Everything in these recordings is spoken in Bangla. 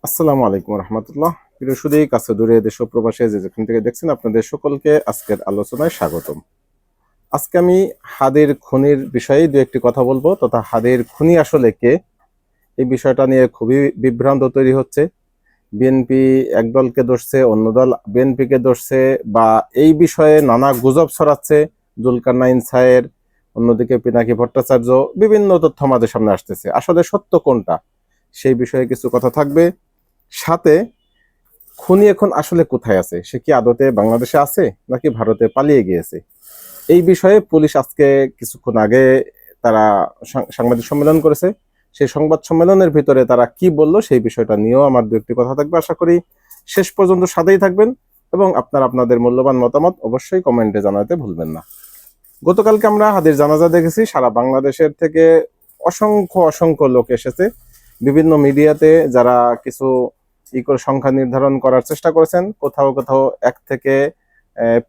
আসসালামু আলাইকুম রহমতুল্লাহ। প্রিয় সুদী, কাছে দূরে দেশ ও প্রবাসে যে যেখান থেকে দেখছেন, আপনাদের সকলকে আজকের আলোচনায় স্বাগতম। আজকে আমি হাদির খুনির বিষয়ে দু একটি কথা বলবো, তথা হাদির খুনি আসলে কে, এই বিষয়টা নিয়ে খুবই বিভ্রান্ত তৈরি হচ্ছে। বিএনপি এক দলকে দোষছে, অন্য দল বিএনপিকে দোষছে, বা এই বিষয়ে নানা গুজব ছড়াচ্ছে। জুলকারনাইন সায়ের, অন্যদিকে পিনাকি ভট্টাচার্য, বিভিন্ন তথ্য আমাদের সামনে আসতেছে। আসলে সত্য কোনটা, সেই বিষয়ে কিছু কথা থাকবে। সাথে খুনি এখন আসলে কোথায় আছে, সে কি আদতে বাংলাদেশে আছে নাকি ভারতে পালিয়ে গিয়েছে, এই বিষয়ে পুলিশ আজকে কিছুক্ষণ আগে তারা সাংবাদিক সম্মেলন করেছে। সেই সংবাদ সম্মেলনের ভিতরে তারা কি বললো সেই বিষয়টা নিয়েও আমার দু একটি কথা থাকবে। আশা করি শেষ পর্যন্ত সাথেই থাকবেন এবং আপনারা আপনাদের মূল্যবান মতামত অবশ্যই কমেন্টে জানাতে ভুলবেন না। গতকালকে আমরা হাদির জানাজা দেখেছি। সারা বাংলাদেশের থেকে অসংখ্য অসংখ্য লোক এসেছে। বিভিন্ন মিডিয়াতে যারা কিছু করে সংখ্যা নির্ধারণ করার চেষ্টা করেছেন, কোথাও কোথাও 1 থেকে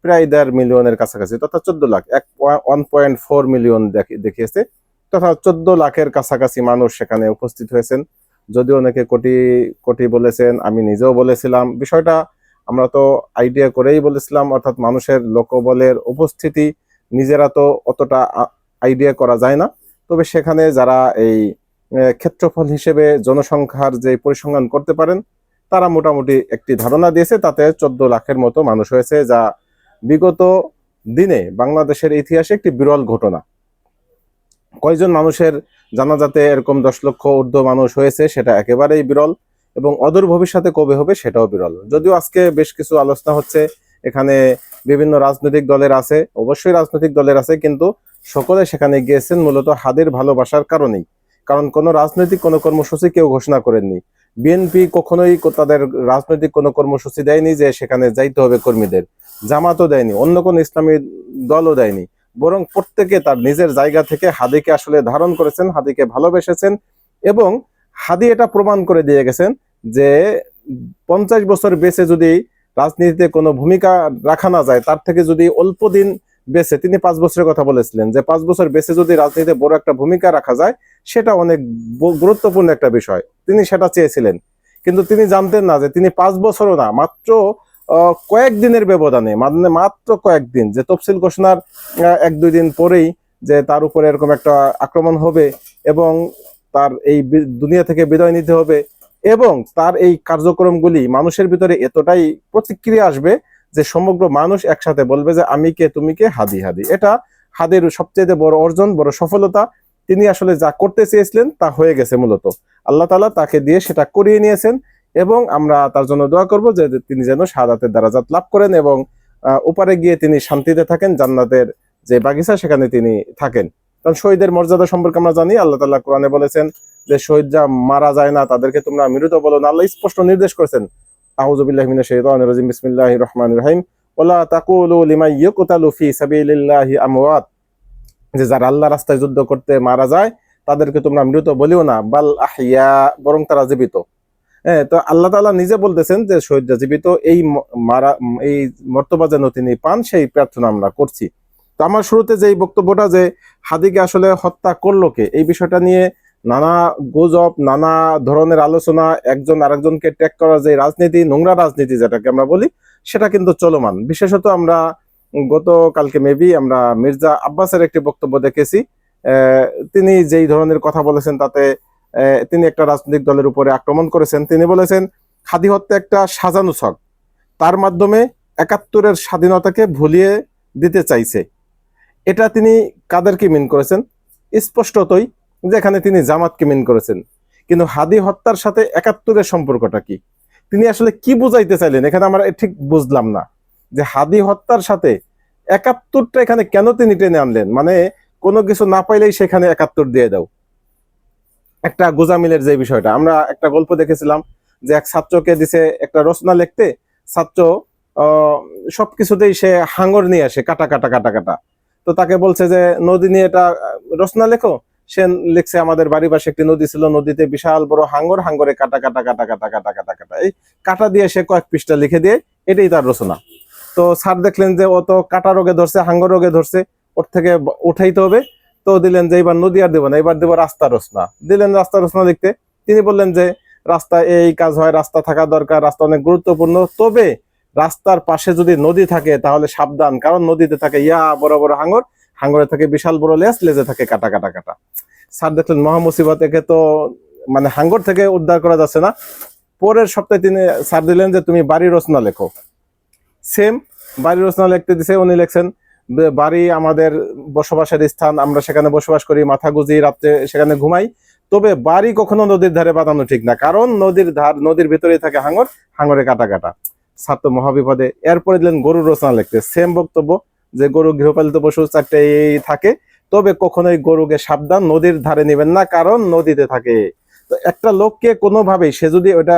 প্রায় 1.5 মিলিয়নের কাছাকাছি, তথা 14 লাখ, 1.4 মিলিয়ন দেখিয়েছে, তথা 14 লাখের কাছাকাছি মানুষ সেখানে উপস্থিত হয়েছেন। যদিও অনেকে কোটি কোটি বলেছেন, আমি নিজেও বলেছিলাম। বিষয়টা আমরা তো আইডিয়া করেই বলেছিলাম, অর্থাৎ মানুষের লোকবলের উপস্থিতি নিজেরা তো অতটা আইডিয়া করা যায় না। তবে সেখানে যারা এই ক্ষেত্রফল হিসেবে জনসংখ্যার যে পরিসংখ্যান করতে পারেন, তারা মোটামুটি একটি ধারণা দিয়েছে। তাতে 14 লাখের মতো মানুষ হয়েছে, যা বিগত দিনে বাংলাদেশের ইতিহাসে একটি বিরল ঘটনা। কয়জন মানুষের জানাজাতে এরকম 10 লক্ষ ঊর্ধ্ব মানুষ হয়েছে, সেটা একেবারেই বিরল, এবং অদূর ভবিষ্যতে কবে হবে সেটাও বিরল। যদিও আজকে বেশ কিছু আলোচনা হচ্ছে, এখানে বিভিন্ন রাজনৈতিক দলের আছে, অবশ্যই রাজনৈতিক দলের আছে, কিন্তু সকলে সেখানে গিয়েছেন মূলত হাদির ভালোবাসার কারণেই। কারণ কোনো রাজনৈতিক কোনো কর্মসূচি কেউ ঘোষণা করেননি। বিএনপি কখনোই তাদের রাজনৈতিক কোনো কর্মসূচি দেয়নি যে সেখানে যাইতে হবে কর্মীদের, জামাতও দেয়নি, অন্য কোনো ইসলামী দলও দেয়নি। বরং প্রত্যেকে তার নিজের জায়গা থেকে হাদিকে আসলে ধারণ করেছেন, হাদিকে ভালোবেসেছেন, এবং হাদি এটা প্রমাণ করে দিয়ে গেছেন যে 50 বছর বেঁচে যদি রাজনীতিতে কোনো ভূমিকা রাখা না যায়, তার থেকে যদি অল্প দিন বেঁচে, তিনি 5 বছরের কথা বলেছিলেন, যে 5 বছর বেঁচে যদি রাজনীতিতে বড় একটা ভূমিকা রাখা যায়, সেটা অনেক গুরুত্বপূর্ণ একটা বিষয়। তিনি সেটা চেয়েছিলেন, কিন্তু তিনি জানতেন না যে তিনি 5 বছরও না, মাত্র কয়েকদিনের ব্যবধানে, মানে মাত্র কয়েকদিন, যে তফসিল ঘোষণার 1-2 দিন পরেই যে তার উপরে এরকম একটা আক্রমণ হবে, এবং তার এই দুনিয়া থেকে বিদায় নিতে হবে, এবং তার এই কার্যক্রমগুলি মানুষের ভিতরে এতটাই প্রতিক্রিয়া আসবে যে সমগ্র মানুষ একসাথে বলবে যে আমি কে, তুমি কে, হাদি হাদি। এটা হাদির সবচেয়ে বড় অর্জন, বড় সফলতা। তিনি আসলে যা করতে চেয়েছিলেন তা হয়ে গেছে। মূলত আল্লাহ তাআলা তাকে দিয়ে সেটা করিয়ে নিয়েছেন, এবং আমরা তার জন্য দোয়া করব যে তিনি যেন শাহাদাতের দারাজাত লাভ করেন এবং উপরে গিয়ে তিনি শান্তিতে থাকেন, জান্নাতের যে বাগিচা সেখানে তিনি থাকেন। কারণ শহীদের মর্যাদা সম্পর্কে আমরা জানি, আল্লাহ তাআলা কোরআনে বলেছেন যে শহীদরা মারা যায় না, তাদেরকে তোমরা মৃত বলো না। আল্লাহ স্পষ্ট নির্দেশ করেছেন, আউযু বিল্লাহি মিনাশ শাইতানির রাজিম, বিসমিল্লাহির রহমানির রহিম, ওয়ালা তাকুলু লিমান ইউকতালু ফি সাবিলিল্লাহি আমওয়াত, যে যারা আল্লাহর রাস্তায় যুদ্ধ করতে মারা যায় তাদেরকে তোমরা মৃত বলিও না, বাল আহিয়া, বরং তারা জীবিত। হ্যাঁ, তো আল্লাহ তাআলা নিজে বলতেছেন যে শহীদরা জীবিত, এই মারা এই মর্তবা যেন তিনি পান, সেই প্রার্থনা আমরা করছি। তো আমার শুরুতে যে বক্তব্যটা, যে হাদিকে আসলে হত্যা করলো কে, এই বিষয়টা নিয়ে নানা গুজব, নানা ধরনের আলোচনা, একজন আরেকজনকে ট্যাগ করার যে রাজনীতি, নোংরা রাজনীতি যেটাকে আমরা বলি, সেটা কিন্তু চলমান। বিশেষত আমরা গতকালকে মেবি আমরা মির্জা আব্বাসের একটি বক্তব্য দেখেছি। তিনি যেই ধরনের কথা বলেছেন, তাতে তিনি একটা রাজনৈতিক দলের উপরে আক্রমণ করেছেন। তিনি বলেছেন হাদি হত্যা একটা সাজানো ছক, তার মাধ্যমে 71-এর স্বাধীনতাকে ভুলিয়ে দিতে চাইছে। এটা তিনি কাদেরকে মিন করেছেন? স্পষ্টতই যেখানে তিনি জামাতকে মিন করেছেন। কিন্তু হাদি হত্যার সাথে 71-এর সম্পর্কটা কি, তিনি আসলে কি বুঝাইতে চাইলেন, এখানে আমরা ঠিক বুঝলাম না। যে হাদি হত্যার সাথে 71টা এখানে কেন তিনি টেনে আনলেন? মানে কোনো কিছু না পাইলেই সেখানে 71 দিয়ে দাও, একটা গোজামিলের যে বিষয়টা। আমরা একটা গল্প দেখেছিলাম যে এক ছাত্রকে দিছে একটা রচনা লিখতে, ছাত্র সবকিছুতেই সে হাঙ্গর নিয়ে আসে, কাটা কাটা কাটা কাটা। তো তাকে বলছে যে নদী নিয়ে এটা রচনা লেখো। সে লিখছে আমাদের বাড়ির পাশে একটি নদী ছিল, নদীতে বিশাল বড় হাঙ্গর, হাঙ্গরে কাটা কাটা কাটা কাটা কাটা কাটা কাটা, এই কাটা দিয়ে সে কয়েক পৃষ্ঠা লিখে দিয়ে এটাই তার রচনা। তো স্যার দেখলেন যে ও তো কাটা রোগে ধরছে, হাঙ্গর রোগে ধরছে, ওর থেকে উঠাইতে হবে। তো দিলেন যে এবার নদী আর দেবো না, এবার দেবো রাস্তা রচনা। দিলেন রাস্তা রচনা লিখতে। তিনি বললেন যে রাস্তা এই কাজ হয়, রাস্তা থাকা দরকার, রাস্তা অনেক গুরুত্বপূর্ণ। তবে রাস্তার পাশে যদি নদী থাকে তাহলে সাবধান, কারণ নদীতে থাকে ইয়া বড় বড় হাঙর, হাঙরে থাকে বিশাল বড় লেজ, লেজে থাকে কাটা কাটা কাটা। স্যার দেখলেন মহা মুসিবত, একে তো মানে হাঙ্গর থেকে উদ্ধার করা যাচ্ছে না। পরের সপ্তাহে তিনি স্যার দিলেন যে তুমি বাড়ি রচনা লেখো। সেম বাড়ি রচনা লিখতে দিছে, উনি লিখছেন বাড়ি আমাদের বসবাসের স্থান, আমরা সেখানে বসবাস করি, মাথা গুজি রাত্রে সেখানে ঘুমাই। তবে বাড়ি কখনো নদীর ধারে বাঁধানো ঠিক না, কারণ নদীর ধার, নদীর ভিতরেই থাকে হাঙর, হাঙরে কাটা কাটা। স্যার তো মহাবিপদে। এরপরে দিলেন গরু রচনা লিখতে, সেম বক্তব্য যে গরু গৃহপালিত পশু চারটে থাকে, তবে কখনোই গরুকে সাবধান, নদীর ধারে নেবেন না, কারণ নদীতে থাকে। তো একটা লোককে কোনোভাবেই সে যদি ওটা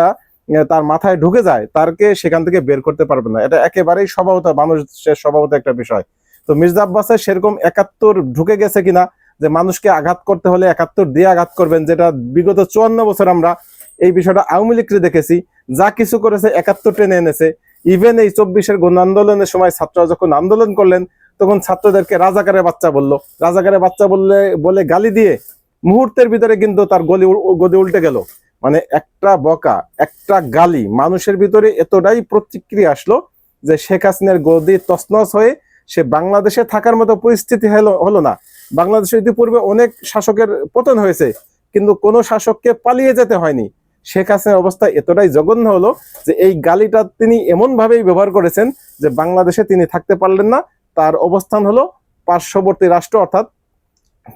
তার মাথায় ঢুকে যায়, তারকে সেখান থেকে বের করতে পারবে না। এটা একেবারেই স্বভাবত, মানুষের স্বভাবত একটা বিষয়। তো মির্জা আব্বাসের সেরকম ৭১ ঢুকে গেছে কিনা, যে মানুষকে আঘাত করতে হলে ৭১ দিয়ে আঘাত করবেন, যেটা বিগত ৫৪ বছর আমরা এই বিষয়টা আওয়ামী লীগকে দেখেছি, যা কিছু করেছে ৭১ টেনে এনেছে। ইভেন এই ২৪-এর গণ আন্দোলনের সময় ছাত্ররা যখন আন্দোলন করলেন, তখন ছাত্রদেরকে রাজাকারের বাচ্চা বললো, রাজাকারের বাচ্চা বলে গালি দিয়ে মুহূর্তের ভিতরে কিন্তু তার গদি উল্টে গেল। মানে একটা বকা, একটা গালি, মানুষের ভিতরে এতটাই প্রতিক্রিয়া আসলো যে শেখ হাসিনার গদি তছনছ হয়ে সে বাংলাদেশে থাকার মতো পরিস্থিতি হলো না। বাংলাদেশে ইতিপূর্বে অনেক শাসকের পতন হয়েছে, কিন্তু কোনো শাসককে পালিয়ে যেতে হয়নি। শেখ হাসিনার অবস্থা এতটাই জঘন্য হলো যে এই গালিটা তিনি এমন ভাবেই ব্যবহার করেছেন যে বাংলাদেশে তিনি থাকতে পারলেন না। তার অবস্থান হলো পার্শ্ববর্তী রাষ্ট্র, অর্থাৎ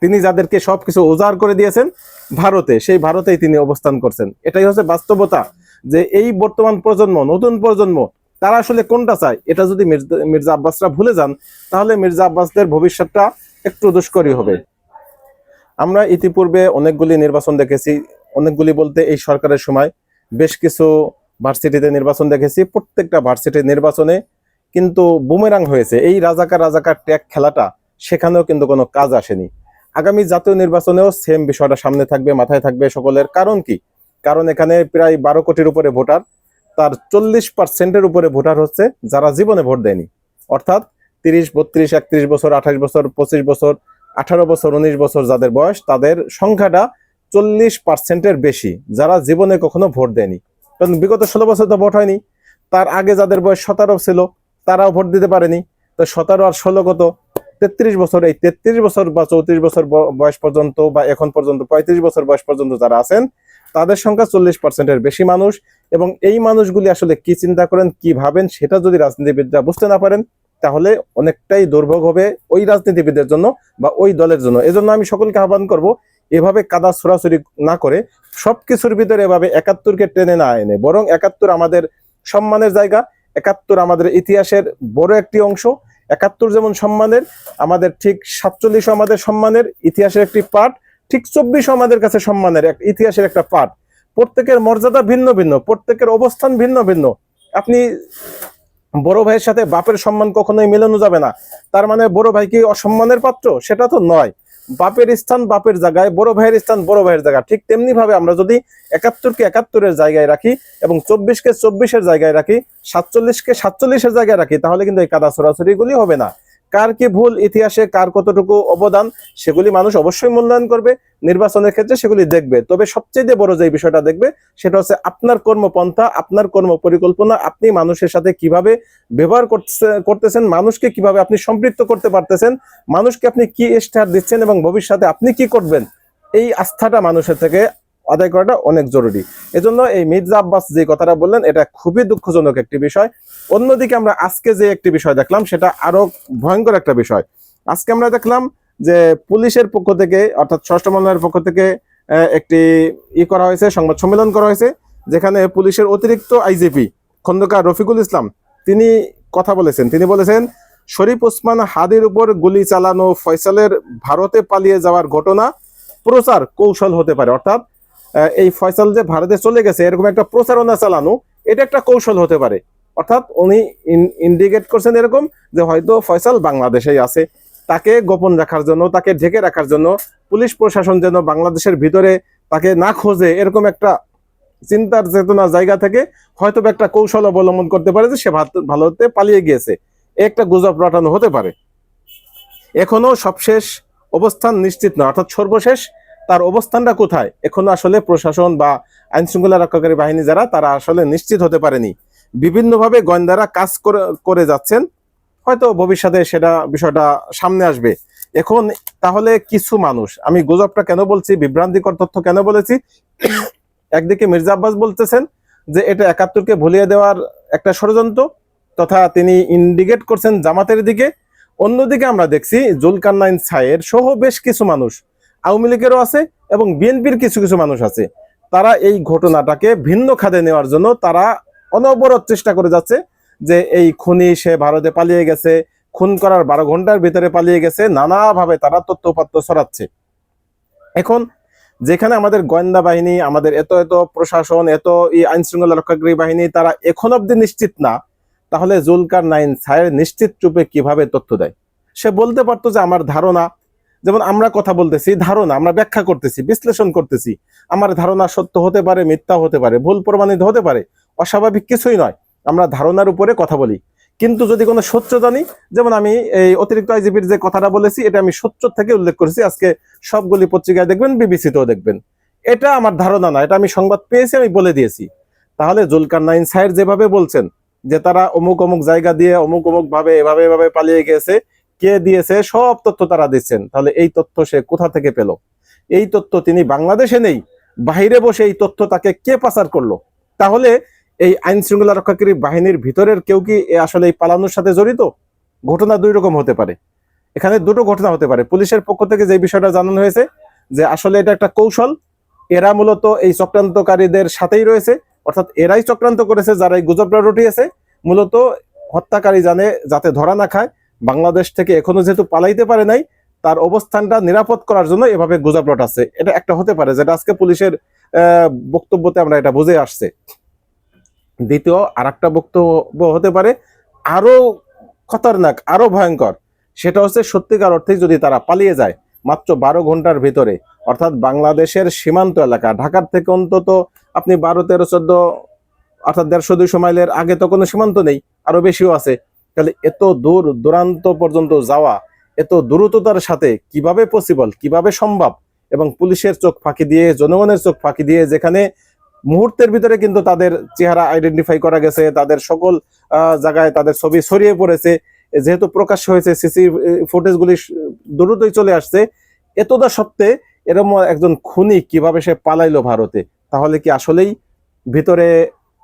তিনি যাদেরকে সবকিছু উজাড় করে দিয়েছেন ভারতে, সেই ভারতেই তিনি অবস্থান করছেন। এটাই হচ্ছে বাস্তবতা, যে এই বর্তমান প্রজন্ম, নতুন প্রজন্ম, তারা আসলে কোনটা চায়। এটা যদি মির্জা আব্বাসরা ভুলে যান, তাহলে মির্জা আব্বাসদের ভবিষ্যৎটা একটু দুষ্করই হবে। আমরা ইতিপূর্বে অনেকগুলি নির্বাচন দেখেছি, অনেকগুলি বলতে এই সরকারের সময় বেশ কিছু ভার্সিটিতে নির্বাচন দেখেছি। প্রত্যেকটা ভার্সিটির নির্বাচনে কিন্তু বুমেরাং হয়েছে। এই রাজাকার রাজাকার ট্যাগ খেলাটা সেখানেও কিন্তু কোনো কাজ আসেনি। আগামী জাতীয় নির্বাচনেও সেম বিষয়টা সামনে থাকবে, মাথায় থাকবে সকলের। কারণ কি? কারণ এখানে প্রায় ১২ কোটির উপরে ভোটার, তার ৪০% উপরে ভোটার হচ্ছে যারা জীবনে ভোট দেয়নি, অর্থাৎ ৩০, ৩২, ৩১ বছর, ২৮ বছর, ২৫ বছর, ১৮ বছর, ১৯ বছর যাদের বয়স, তাদের সংখ্যাটা ৪০%-এর বেশি যারা জীবনে কখনো ভোট দেয়নি। কারণ বিগত ১৬ বছর তো ভোট হয়নি। তার আগে যাদের বয়স ১৭ ছিল, তারাও ভোট দিতে পারেনি। তো ১৭ আর ১৬ কত? ৩৩ বছর। এই ৩৩ বছর বা ৩৪ বছর বয়স পর্যন্ত, বা এখন পর্যন্ত ৩৫ বছর বয়স পর্যন্ত যারা আছেন, তাদের সংখ্যা ৪০%-এর বেশি মানুষ। এবং এই মানুষগুলি আসলে কি চিন্তা করেন, কি ভাবেন, সেটা যদি রাজনীতিবিদরা বুঝতে না পারেন, তাহলে অনেকটাই দুর্ভোগ হবে ওই রাজনীতিবিদের জন্য বা ওই দলের জন্য। এজন্য আমি সকলকে আহ্বান করব, এভাবে কাদা ছোড়াছুরি না করে, সবকিছুর ভিতরে এভাবে ৭১-কে টেনে না এনে, বরং ৭১ আমাদের সম্মানের জায়গা, ৭১ আমাদের ইতিহাসের বড় একটি অংশ। ৭১ যেমন সম্মানের, আমাদের ঠিক ৪৭ আমাদের সম্মানের, ইতিহাসের একটি পার্ট, ঠিক ২৪ আমাদের কাছে সম্মানের, ইতিহাসের একটা পার্ট। প্রত্যেকের মর্যাদা ভিন্ন ভিন্ন, প্রত্যেকের অবস্থান ভিন্ন ভিন্ন। আপনি বড় ভাইয়ের সাথে বাপের সম্মান কখনোই মেলানো যাবে না। তার মানে বড় ভাই কি অসম্মানের পাত্র? সেটা তো নয়। বাপের স্থান বাপের জায়গায়, বড় ভাইয়ের স্থান বড় ভাইয়ের জায়গায়। ঠিক তেমনি ভাবে আমরা যদি ৭১-কে ৭১-এর জায়গায় রাখি, এবং ২৪-কে ২৪-এর জায়গায় রাখি, ৪৭-কে ৪৭-এর জায়গায় রাখি, তাহলে কিন্তু এই কাদা ছোড়াছুড়িগুলি হবে না। কার কি ভুল, ইতিহাসে কার কতটুকু অবদান, সেগুলি মানুষ অবশ্যই মূল্যায়ন করবে, নির্বাচনের ক্ষেত্রে সেগুলি দেখবে। তবে সবচেয়ে বড় যে বিষয়টা দেখবে, সেটা হচ্ছে আপনার কর্মপন্থা, আপনার কর্ম পরিকল্পনা, আপনি মানুষের সাথে কিভাবে ব্যবহার করতেছেন, মানুষকে কিভাবে আপনি সম্পৃক্ত করতে পারতেছেন, মানুষকে আপনি কি স্টার দিচ্ছেন, এবং ভবিষ্যতে আপনি কি করবেন, এই আস্থাটা মানুষের থেকে আদায় করাটা অনেক জরুরি। এজন্য এই মির্জা আব্বাস যে কথাটা বললেন, এটা খুবই দুঃখজনক একটি বিষয়। অন্যদিকে আমরা আজকে যে একটি বিষয় দেখলাম, সেটা আরো ভয়ঙ্কর একটা বিষয়। আজকে আমরা দেখলাম যে পুলিশের পক্ষ থেকে, অর্থাৎ স্বরাষ্ট্র মন্ত্রণালয়ের পক্ষ থেকে একটি করা হয়েছে, সংবাদ সম্মেলন করা হয়েছে, যেখানে পুলিশের অতিরিক্ত আইজিপি খন্দকার রফিকুল ইসলাম তিনি কথা বলেছেন। তিনি বলেছেন, শরীফ ওসমান হাদির উপর গুলি চালানো ফয়সালের ভারতে পালিয়ে যাওয়ার ঘটনা প্রচার কৌশল হতে পারে। অর্থাৎ এই ফয়সাল যে ভারতে চলে গেছে, এরকম একটা প্রচারণা চালানো, এটা একটা কৌশল হতে পারে। অর্থাৎ উনি ইন্ডিকেট করছেন এরকম যে হয়তো ফয়সাল বাংলাদেশেই আছে, তাকে গোপন রাখার জন্য, তাকে ঢেকে রাখার জন্য পুলিশ প্রশাসন যেন বাংলাদেশের ভিতরে তাকে না খোঁজে, এরকম একটা চিন্তার চেতনা জায়গা থেকে হয়তো একটা কৌশল অবলম্বন করতে পারে যে সে ভারতে পালিয়ে গিয়েছে। একটা গুজব রটানো হতে পারে। এখনো সবশেষ অবস্থান নিশ্চিত নয়, অর্থাৎ সর্বশেষ তার অবস্থানটা কোথায় এখনো আসলে প্রশাসন বা আইন শৃঙ্খলা রক্ষাকারী বাহিনী যারা তারা আসলে নিশ্চিত হতে পারেনি। বিভিন্নভাবে গোয়েন্দারা কাজ করে যাচ্ছেন, হয়তো ভবিষ্যতে সেটা বিষয়টা সামনে আসবে। এখন তাহলে কিছু মানুষ, আমি গুজবটা কেন বলছি, বিভ্রান্তিকর তথ্য কেন বলেছি, একদিকে মির্জা আব্বাস বলতেছেন যে এটা ৭১কে ভুলিয়ে দেওয়ার একটা ষড়যন্ত্র, তথা তিনি ইন্ডিকেট করছেন জামাতের দিকে। অন্যদিকে আমরা দেখছি জুলকারনাইন ছায়ের সহ বেশ কিছু মানুষ, আওয়ামী লীগেরও আছে এবং বিএনপির কিছু কিছু মানুষ আছে, তারা এই ঘটনাটাকে ভিন্ন খাদে নেওয়ার জন্য তারা অনবরত চেষ্টা করে যাচ্ছে যে এই খুনি সে ভারতে পালিয়ে গেছে, খুন করার ১২ ঘন্টার ভিতরে পালিয়ে গেছে, নানাভাবে তারা তথ্যপাত্র ছড়াচ্ছে। এখন যেখানে আমাদের গোয়েন্দা বাহিনী, আমাদের এত এত প্রশাসন, এত আইন শৃঙ্খলা রক্ষাকারী বাহিনী তারা এখন অব্দি নিশ্চিত না, তাহলে জুলকারনাইন ছায়ের নিশ্চিত রূপে কিভাবে তথ্য দেয়? সে বলতে পারতো যে আমার ধারণা, যেমন আমরা কথা বলতেছি, ধারণা আমরা ব্যাখ্যা করতেছি, বিশ্লেষণ করতেছি, আমার ধারণা সত্য হতে পারে, মিথ্যা হতে পারে, ভুল প্রমাণিত হতে পারে, অস্বাভাবিক কিছুই নয়, আমরা ধারণার উপরে কথা বলি। কিন্তু যদি কোনো সত্য জানি, যেমন আমি এই অতিরিক্ত আইজিপির যে কথাটা বলেছি এটা আমি সত্য থেকে উল্লেখ করেছি, আজকে সবগুলি পত্রিকায় দেখবেন, বিবিসিতেও দেখবেন, এটা আমার ধারণা না, এটা আমি সংবাদ পেয়েছি, আমি বলে দিয়েছি। তাহলে জুলকারনাইন ছায়ের যেভাবে বলছেন যে তারা অমুক অমুক জায়গা দিয়ে অমুক অমুক ভাবে এভাবে এভাবে পালিয়ে গেছে, কে দিয়েছে, সব তথ্য তারা দিচ্ছেন, তাহলে এই তথ্য সে কোথা থেকে পেল? এই তথ্য তিনি বাংলাদেশে নেই, বাহিরে বসে এই তথ্য তাকে কে পাচার করলো? তাহলে এই আইন শৃঙ্খলা রক্ষাকারী বাহিনীর ভিতরের কেউ কি আসলে এই পালানোর সাথে জড়িত? ঘটনা দুই রকম হতে পারে, এখানে দুটো ঘটনা হতে পারে। পুলিশের পক্ষ থেকে যে বিষয়টা জানানো হয়েছে যে আসলে এটা একটা কৌশল, এরা মূলত এই চক্রান্তকারীদের সাথেই রয়েছে, অর্থাৎ এরাই চক্রান্ত করেছে, যারা এই গুজবটা রটিয়েছে, মূলত হত্যাকারী যাতে ধরা না খায়, বাংলাদেশ থেকে এখনো যেহেতু পালাইতে পারে নাই, তার অবস্থানটা নিরাপদ করার জন্য এভাবে গুজব রটাচ্ছে। এটা একটা হতে পারে, যেটা আজকে পুলিশের বক্তব্যতে আমরা এটা বুঝে আসছে। দ্বিতীয় আর একটা বক্তব্য হতে পারে আরো খতরনাক, আরো ভয়ঙ্কর, সেটা হচ্ছে সত্যিকার অর্থে যদি তারা পালিয়ে যায় মাত্র ১২ ঘন্টার ভিতরে, অর্থাৎ বাংলাদেশের সীমান্ত এলাকা, ঢাকার থেকে অন্তত আপনি ১২, ১৩, ১৪, অর্থাৎ ১৫০-২০০ মাইলের আগে তো কোনো সীমান্ত নেই, আরো বেশিও আছে, তাহলে এত দূর দূরান্ত পর্যন্ত যাওয়া এত দ্রুততার সাথে কিভাবে পসিবল, কিভাবে সম্ভব? এবং পুলিশের চোখ ফাঁকি দিয়ে, জনগণের চোখ ফাঁকি দিয়ে, যেখানে মুহূর্তের ভিতরে কিন্তু তাদের চেহারা আইডেন্টিফাই করা গেছে, তাদের সকল জায়গায় তাদের ছবি ছড়িয়ে পড়েছে, যেহেতু প্রকাশ্য হয়েছে, সিসি ফুটেজগুলি দ্রুতই চলে আসছে, এতটা সত্ত্বে এরকম একজন খুনি কিভাবে সে পালাইলো ভারতে? তাহলে কি আসলেই ভিতরে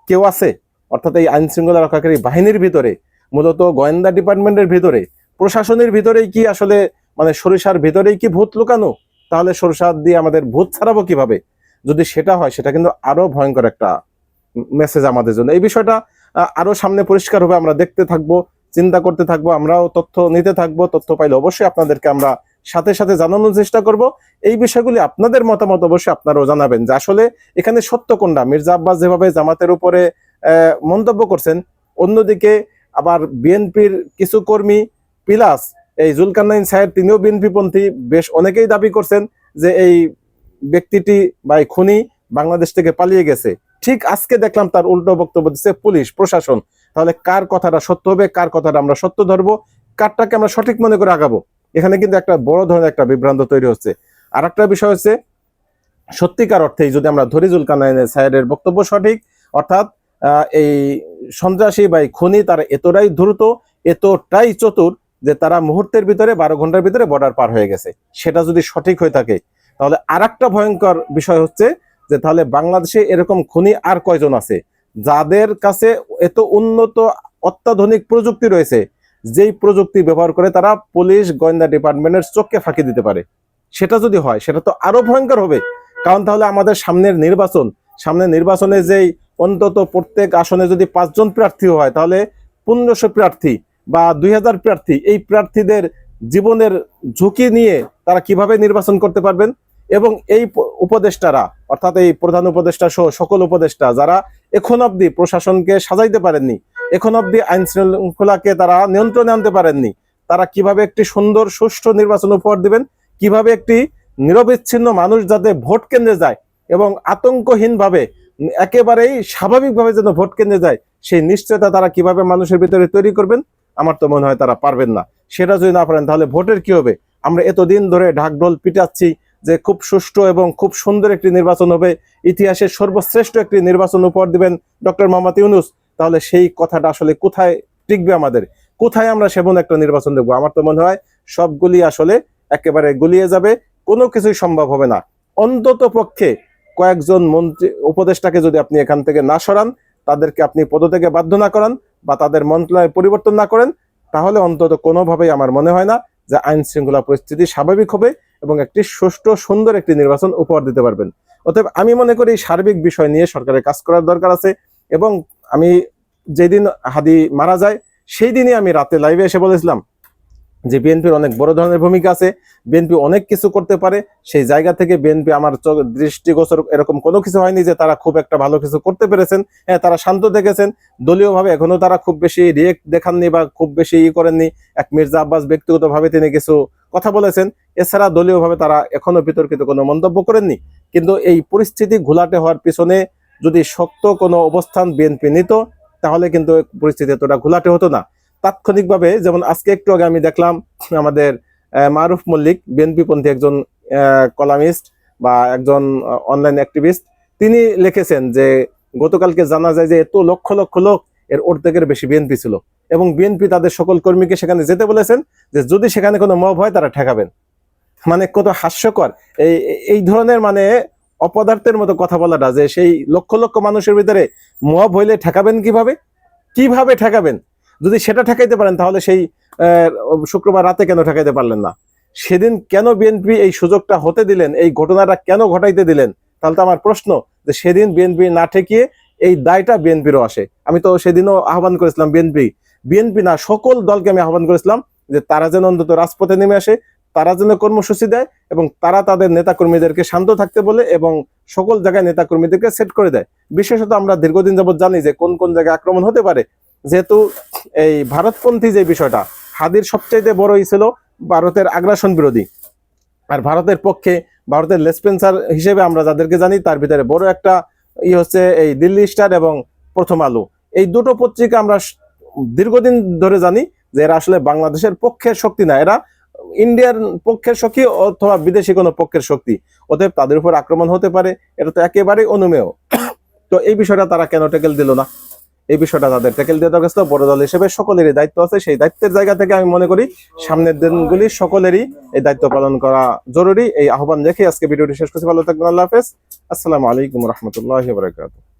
কেউ আছে? অর্থাৎ এই আইন শৃঙ্খলা রক্ষাকারী বাহিনীর ভিতরে, মূলত গোয়েন্দা ডিপার্টমেন্টের ভিতরে, প্রশাসনের ভিতরেই কি আসলে, মানে সরিষার ভিতরেই কি ভূত লুকানো? তাহলে সরিষা দিয়ে আমাদের ভূত ছাড়াবো কিভাবে? যদি সেটা হয়, সেটা কিন্তু আরো ভয়ঙ্কর একটা মেসেজ আমাদের জন্য। এই বিষয়টা আরো সামনে পরিষ্কার হবে, আমরা দেখতে থাকবো, চিন্তা করতে থাকবো, আমরাও তথ্য নিতে থাকবো, তথ্য পাইলে অবশ্যই আপনাদেরকে আমরা সাথে সাথে জানানোর চেষ্টা করব। এই বিষয়গুলি আপনাদের মতামত অবশ্যই আপনারাও জানাবেন যে আসলে এখানে সত্য কোনটা। মির্জা আব্বাস যেভাবে জামাতের উপরে মন্তব্য করছেন, অন্যদিকে আবার বিএনপির কিছু কর্মী প্লাস এই জুলকারনাইন ছায়ের, তিনিও বিএনপি পন্থী, বেশ অনেকেই দাবি করছেন যে এই ব্যক্তিটি বা খুনি বাংলাদেশ থেকে পালিয়ে গেছে। ঠিক আজকে দেখলাম তার উল্টো বক্তব্য দিচ্ছে পুলিশ প্রশাসন। তাহলে কার কথাটা সত্য হবে, কার কথাটা আমরা সত্য ধরবো, কারটাকে আমরা সঠিক মনে করে আগাবো? এখানে কিন্তু একটা বড় ধরনের একটা বিভ্রান্ত তৈরি হচ্ছে। আর একটা বিষয় হচ্ছে, সত্যিকার অর্থেই যদি আমরা ধরি জুলকারনাইন ছায়ের বক্তব্য সঠিক, অর্থাৎ এই সন্ত্রাসী বা খুনি তারা এতটাই দ্রুত, এতটাই চতুর যে তারা মুহূর্তের ভিতরে ১২ ঘন্টার ভিতরে বর্ডার পার হয়ে গেছে, সেটা যদি সঠিক হয়ে থাকে, তাহলে আর একটা ভয়ঙ্কর বিষয় হচ্ছে যে তাহলে বাংলাদেশে এরকম খুনি আর কয়জন আছে যাদের কাছে এত উন্নত অত্যাধুনিক প্রযুক্তি রয়েছে, যেই প্রযুক্তি ব্যবহার করে তারা পুলিশ গোয়েন্দা ডিপার্টমেন্টের চোখকে ফাঁকি দিতে পারে? সেটা যদি হয়, সেটা তো আরো ভয়ঙ্কর হবে। কারণ তাহলে আমাদের সামনের নির্বাচনে যেই অন্তত প্রত্যেক আসনে যদি ৫ জন প্রার্থী হয়, তাহলে ১৫০০ প্রার্থী বা ২০০০ প্রার্থী, এই প্রার্থীদের জীবনের ঝুঁকি নিয়ে তারা কিভাবে নির্বাচন করতে পারবেন? এবং এই উপদেষ্টারা, অর্থাৎ এই প্রধান উপদেষ্টা সহ সকল উপদেষ্টা যারা এখন অব্দি প্রশাসনকে সাজাইতে পারেননি, এখন অব্দি আইন শৃঙ্খলাকে তারা নিয়ন্ত্রণে আনতে পারেননি, তারা কিভাবে একটি সুন্দর সুষ্ঠু নির্বাচন উপহার দিবেন? কিভাবে একটি নিরবিচ্ছিন্ন মানুষ যাতে ভোট কেন্দ্রে যায় এবং আতঙ্কহীনভাবে, একেবারেই স্বাভাবিকভাবে যেন ভোট কেন্দ্রে যায়, সেই নিশ্চয়তা তারা কিভাবে মানুষের ভিতরে তৈরি করবেন? আমার তো মনে হয় তারা পারবেন না। সেটা যদি না পারেন, তাহলে ভোটের কি হবে? আমরা এতদিন ধরে ঢাকঢোল পিটাচ্ছি, যে খুব সুষ্ঠু এবং খুব সুন্দর একটি নির্বাচন হবে, ইতিহাসের সর্বশ্রেষ্ঠ একটি নির্বাচন উপহার দিবেন ডক্টর মোহাম্মদ ইউনূস, তাহলে সেই কথাটা আসলে কোথায় টিকবে আমাদের? কোথায় আমরা সেমন একটা নির্বাচন দেখবো? আমার তো মনে হয় সবগুলি আসলে একেবারে গুলিয়ে যাবে, কোনো কিছুই সম্ভব হবে না। অন্তত পক্ষে কয়েকজন মন্ত্রী উপদেষ্টাকে যদি আপনি এখান থেকে না সরান, তাদেরকে আপনি পদত্যাগে বাধ্য না করান বা তাদের মন্ত্রণালয় পরিবর্তন না করেন, তাহলে অন্তত কোনোভাবেই আমার মনে হয় না যে আইন শৃঙ্খলা পরিস্থিতি স্বাভাবিক হবে এবং একটি সুষ্ঠু সুন্দর একটি নির্বাচন উপহার দিতে পারবেন। অতএব আমি মনে করি সার্বিক বিষয় নিয়ে সরকারের কাজ করার দরকার আছে। এবং আমি যেদিন হাদি মারা যায় সেই দিনই আমি রাতে লাইভে এসে বলেছিলাম যে বিএনপির অনেক বড় ধরনের ভূমিকা আছে, বিএনপি অনেক কিছু করতে পারে। সেই জায়গা থেকে বিএনপি আমার দৃষ্টিগোচর এরকম কোনো কিছু হয়নি যে তারা খুব একটা ভালো কিছু করতে পেরেছেন। হ্যাঁ, তারা শান্ত দেখেছেন, দলীয়ভাবে এখনো তারা খুব বেশি রিয়েক্ট দেখাননি বা খুব বেশি করেননি। এক মির্জা আব্বাস ব্যক্তিগতভাবে তিনি কিছু কথা বলেছেন, এছাড়া দলীয়ভাবে তারা এখনো বিতর্কিত কোনো মন্তব্য করেননি। কিন্তু এই পরিস্থিতি ঘোলাটে হওয়ার পিছনে যদি শক্ত কোনো অবস্থান বিএনপি নিত, তাহলে কিন্তু পরিস্থিতি এতটা ঘোলাটে হতো না। তাৎক্ষণিকভাবে, যেমন আজকে একটু আগে আমি দেখলাম আমাদের মারুফ মল্লিক, বিএনপি পন্থী একজন কলামিস্ট বা একজন অনলাইন অ্যাক্টিভিস্ট, তিনি লিখেছেন যে গতকালকে জানা যায় যে এত লক্ষ লক্ষ লোক, এর অর্ধেকের বেশি বিএনপি ছিল এবং বিএনপি তাদের সকল কর্মীকে সেখানে যেতে বলেছেন যে যদি সেখানে কোনো মব হয় তারা ঠেকাবেন। মানে কত হাস্যকর এই এই ধরনের মানে অপদার্থের মতো কথা বলাটা, যে সেই লক্ষ লক্ষ মানুষের ভিতরে মব হইলে ঠেকাবেন কিভাবে? কিভাবে ঠেকাবেন? যদি সেটা ঠেকাইতে পারেন তাহলে সেই শুক্রবার রাতে কেন ঠেকাইতে পারলেন না? সেদিন কেন বিএনপি এই সুযোগটা হতে দিলেন, এই ঘটনাটা কেন ঘটাইতে দিলেন? তাহলে তো আমার প্রশ্ন যে সেদিন বিএনপি না ঠেকিয়ে এই দায়টা বিএনপিরও আসে। আমি তো সেদিনও আহ্বান করেছিলাম, বিএনপি না সকল দলকে আমি আহ্বান করেছিলাম যে তারা যেন অন্তত রাজপথে নেমে আসে, তারা যেন কর্মসূচি দেয় এবং তারা তাদের নেতাকর্মীদেরকে শান্ত থাকতে বলে এবং সকল জায়গায় নেতাকর্মীদেরকে সেট করে দেয়। বিশেষত আমরা দীর্ঘদিন যাবৎ জানি যে কোন কোন জায়গায় আক্রমণ হতে পারে। যেহেতু এই ভারতপন্থী যে বিষয়টা, হাদির সবচাইতে বড়ই ছিল ভারতের আগ্রাসন বিরোধী। আর ভারতের পক্ষে, ভারতের লেসপেন্সার হিসেবে আমরা যাদেরকে জানি, তার ভিতরে বড় একটা হচ্ছে এই দিল্লি স্টার এবং প্রথম আলো। এই দুটো পত্রিকা আমরা দীর্ঘদিন ধরে জানি যে এরা আসলে বাংলাদেশের পক্ষের শক্তি না, এরা ইন্ডিয়ার পক্ষের শক্তি অথবা বিদেশি কোনো পক্ষের শক্তি। অতএব তাদের উপর আক্রমণ হতে পারে, এটা তো একেবারেই অনুমেয়। তো এই বিষয়টা তারা কেন ট্যাকেল দিল না? এই বিষয়টা তাদের ট্যাকেল দেওয়া দরকার ছিল। বড় দল হিসেবে সকলেরই দায়িত্ব আছে, সেই দায়িত্বের জায়গা থেকে আমি মনে করি সামনের দিনগুলি সকলেরই এই দায়িত্ব পালন করা জরুরি। এই আহ্বান রেখে আজকে ভিডিওটি শেষ করছি। ভালো থাকবেন, আল্লাহ হাফেজ, আসসালামু আলাইকুম রহমতুল্লাহি ওয়া বারাকাতুহু।